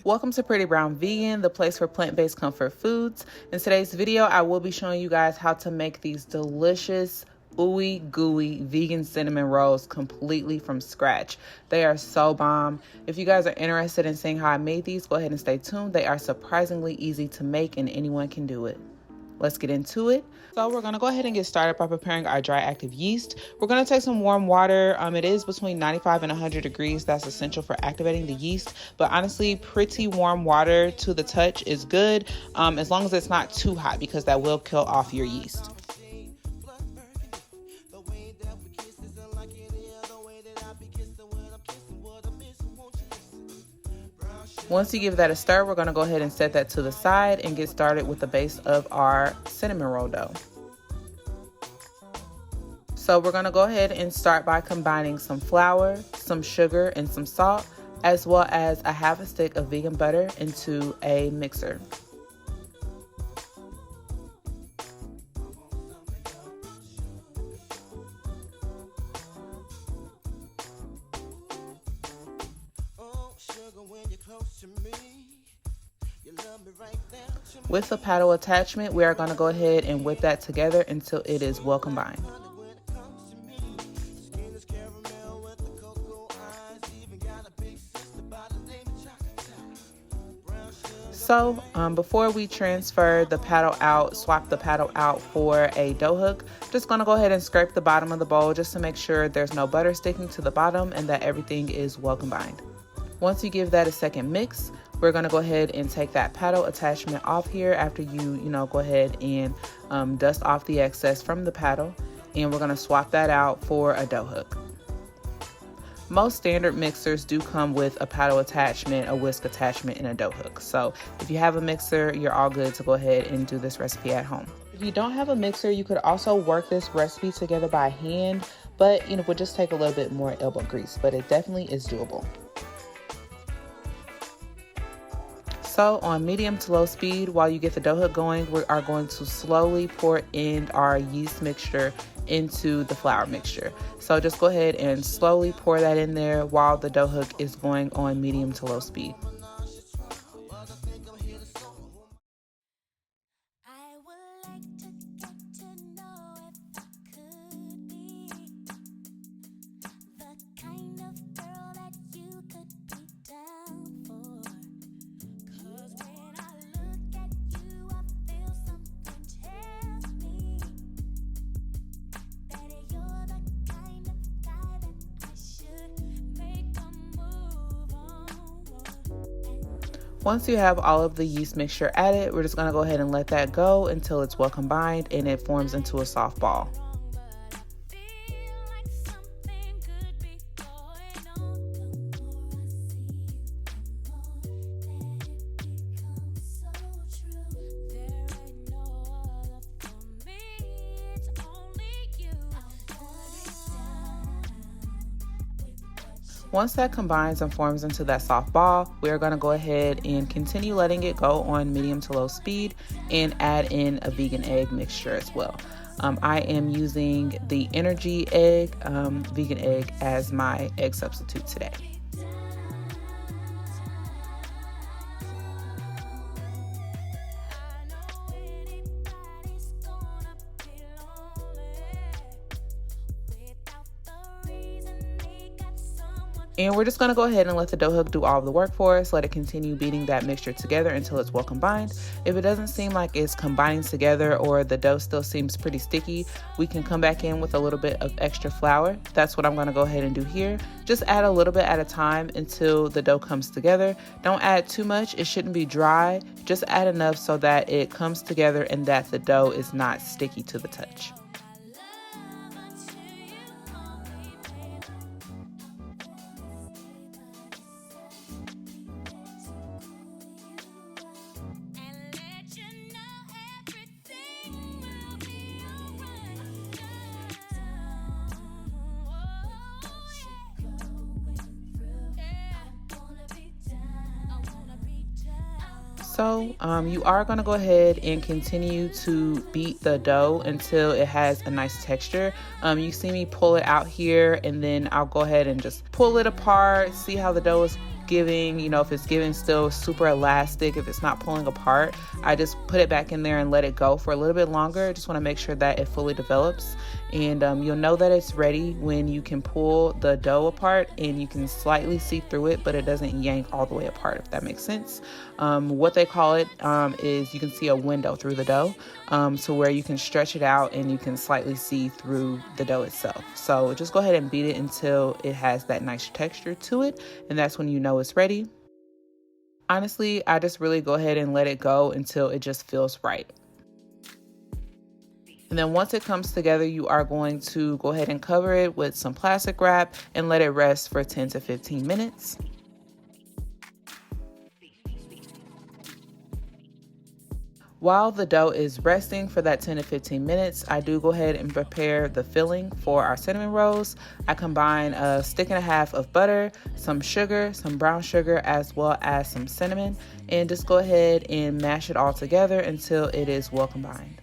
Welcome to Pretty Brown Vegan, the place for plant-based comfort foods. In today's video, I will be showing you guys how to make these delicious, ooey gooey vegan cinnamon rolls completely from scratch. They are so bomb. If you guys are interested in seeing how I made these, go ahead and stay tuned. They are surprisingly easy to make and anyone can do it. Let's get into it. So we're going to go ahead and get started by preparing our dry active yeast. We're going to take some warm water. It is between 95 and 100 degrees. That's essential for activating the yeast. But honestly, pretty warm water to the touch is good, as long as it's not too hot, because that will kill off your yeast. Once you give that a stir, we're going to go ahead and set that to the side and get started with the base of our cinnamon roll dough. So we're going to go ahead and start by combining some flour, some sugar, and some salt, as well as a half a stick of vegan butter into a mixer. With the paddle attachment, we are going to go ahead and whip that together until it is well combined. So before we transfer the paddle out, swap the paddle out for a dough hook, just going to go ahead and scrape the bottom of the bowl just to make sure there's no butter sticking to the bottom and that everything is well combined. Once you give that a second mix, we're going to go ahead and take that paddle attachment off here after you go ahead and dust off the excess from the paddle, and we're going to swap that out for a dough hook. Most standard mixers do come with a paddle attachment, a whisk attachment, and a dough hook. So if you have a mixer, you're all good to go ahead and do this recipe at home. If you don't have a mixer, you could also work this recipe together by hand, but it would just take a little bit more elbow grease, but it definitely is doable. So on medium to low speed, while you get the dough hook going, we are going to slowly pour in our yeast mixture into the flour mixture. So just go ahead and slowly pour that in there while the dough hook is going on medium to low speed. Once you have all of the yeast mixture added, we're just going to go ahead and let that go until it's well combined and it forms into a soft ball. Once that combines and forms into that soft ball, we are going to go ahead and continue letting it go on medium to low speed and add in a vegan egg mixture as well. I am using the Energy egg, vegan egg, as my egg substitute today. And we're just going to go ahead and let the dough hook do all of the work for us. Let it continue beating that mixture together until it's well combined. If it doesn't seem like it's combining together or the dough still seems pretty sticky, we can come back in with a little bit of extra flour. That's what I'm going to go ahead and do here. Just add a little bit at a time until the dough comes together. Don't add too much. It shouldn't be dry. Just add enough so that it comes together and that the dough is not sticky to the touch. so. You are going to go ahead and continue to beat the dough until it has a nice texture. You see me pull it out here, and then I'll go ahead and just pull it apart, see how the dough is giving. You know, if it's giving still super elastic, if it's not pulling apart, I just put it back in there and let it go for a little bit longer. Just want to make sure that it fully develops. And you'll know that it's ready when you can pull the dough apart and you can slightly see through it, but it doesn't yank all the way apart, if that makes sense. What they call it is you can see a window through the dough, to where you can stretch it out and you can slightly see through the dough itself. So just go ahead and beat it until it has that nice texture to it, and that's when you know it's ready. Honestly, I just really go ahead and let it go until it just feels right. And then once it comes together, you are going to go ahead and cover it with some plastic wrap and let it rest for 10 to 15 minutes. While the dough is resting for that 10 to 15 minutes, I do go ahead and prepare the filling for our cinnamon rolls. I combine a stick and a half of butter, some sugar, some brown sugar, as well as some cinnamon, and just go ahead and mash it all together until it is well combined.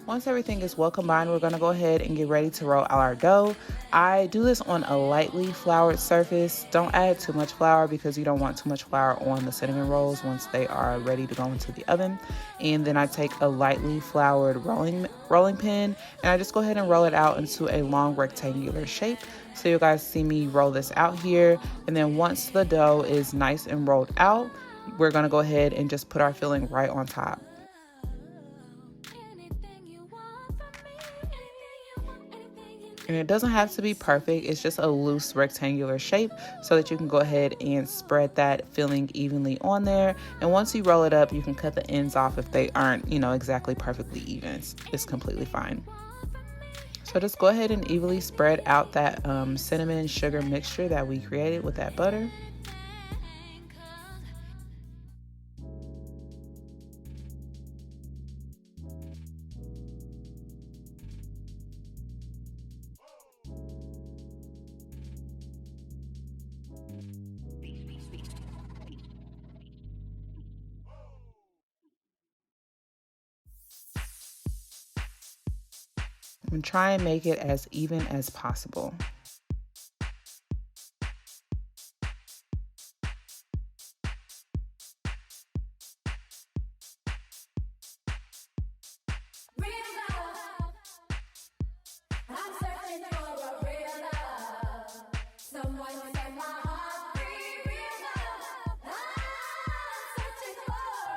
Once everything is well combined, we're going to go ahead and get ready to roll out our dough. I do this on a lightly floured surface. Don't add too much flour because you don't want too much flour on the cinnamon rolls once they are ready to go into the oven. And then I take a lightly floured rolling pin and I just go ahead and roll it out into a long rectangular shape. So you guys see me roll this out here. And then once the dough is nice and rolled out, we're going to go ahead and just put our filling right on top. And it doesn't have to be perfect. It's just a loose rectangular shape so that you can go ahead and spread that filling evenly on there. And once you roll it up, you can cut the ends off if they aren't, exactly perfectly even. It's completely fine. So just go ahead and evenly spread out that cinnamon and sugar mixture that we created with that butter. And try and make it as even as possible.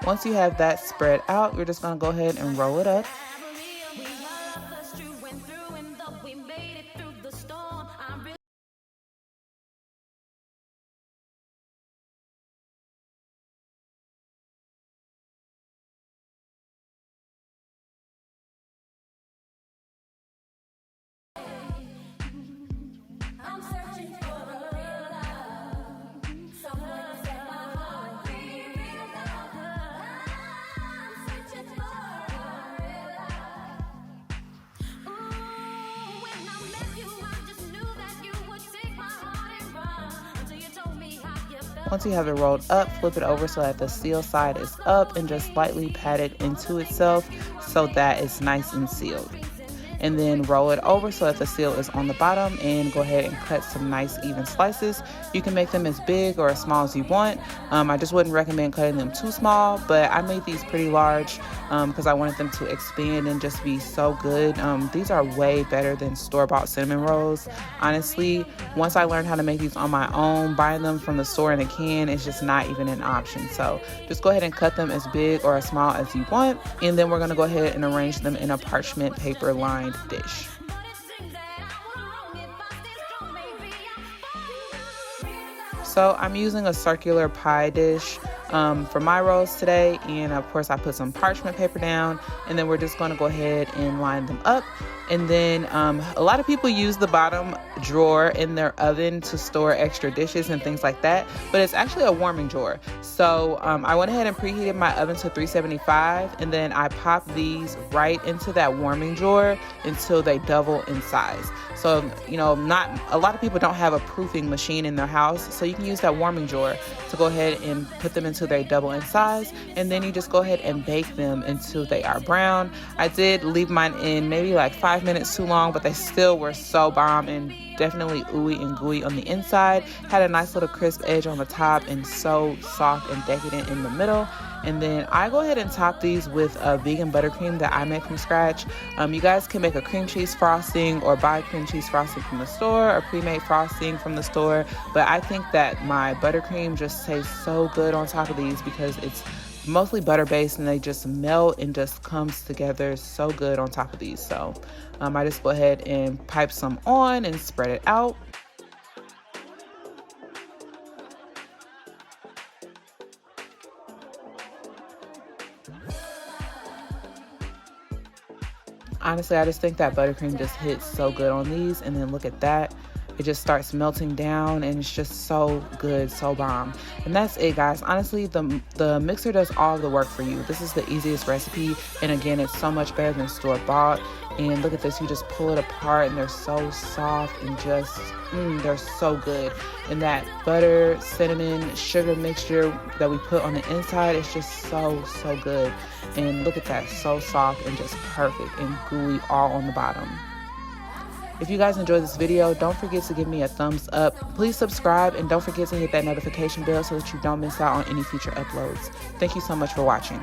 Once you have that spread out, you're just going to go ahead and roll it up. Once you have it rolled up, flip it over so that the seal side is up and just slightly pat it into itself so that it's nice and sealed. And then roll it over so that the seal is on the bottom, and go ahead and cut some nice even slices. You can make them as big or as small as you want. I just wouldn't recommend cutting them too small, but I made these pretty large because I wanted them to expand and just be so good. These are way better than store-bought cinnamon rolls. Honestly, once I learned how to make these on my own, buying them from the store in a can is just not even an option. So just go ahead and cut them as big or as small as you want, and then we're going to go ahead and arrange them in a parchment paper lined dish. So I'm using a circular pie dish for my rolls today, and of course I put some parchment paper down, and then we're just going to go ahead and line them up. And then a lot of people use the bottom drawer in their oven to store extra dishes and things like that, but it's actually a warming drawer. So I went ahead and preheated my oven to 375, and then I popped these right into that warming drawer until they double in size. So, you know, not a lot of people don't have a proofing machine in their house, so you can use that warming drawer to go ahead and put them until they double in size, and then you just go ahead and bake them until they are brown. I did leave mine in maybe like 5 minutes too long, but they still were so bomb and definitely ooey and gooey on the inside. Had a nice little crisp edge on the top and so soft and decadent in the middle. And then I go ahead and top these with a vegan buttercream that I make from scratch. You guys can make a cream cheese frosting or buy cream cheese frosting from the store or pre-made frosting from the store. But I think that my buttercream just tastes so good on top of these because it's mostly butter based and they just melt and just comes together so good on top of these. So I just go ahead and pipe some on and spread it out. Honestly, I just think that buttercream just hits so good on these, and then look at that. It just starts melting down and it's just so good, so bomb. And that's it, guys. Honestly, the mixer does all of the work for you. This is the easiest recipe, and again, it's so much better than store-bought. And look at this, you just pull it apart and they're so soft and just, they're so good. And that butter, cinnamon, sugar mixture that we put on the inside is just so, so good. And look at that, so soft and just perfect and gooey all on the bottom. If you guys enjoyed this video, don't forget to give me a thumbs up. Please subscribe and don't forget to hit that notification bell so that you don't miss out on any future uploads. Thank you so much for watching.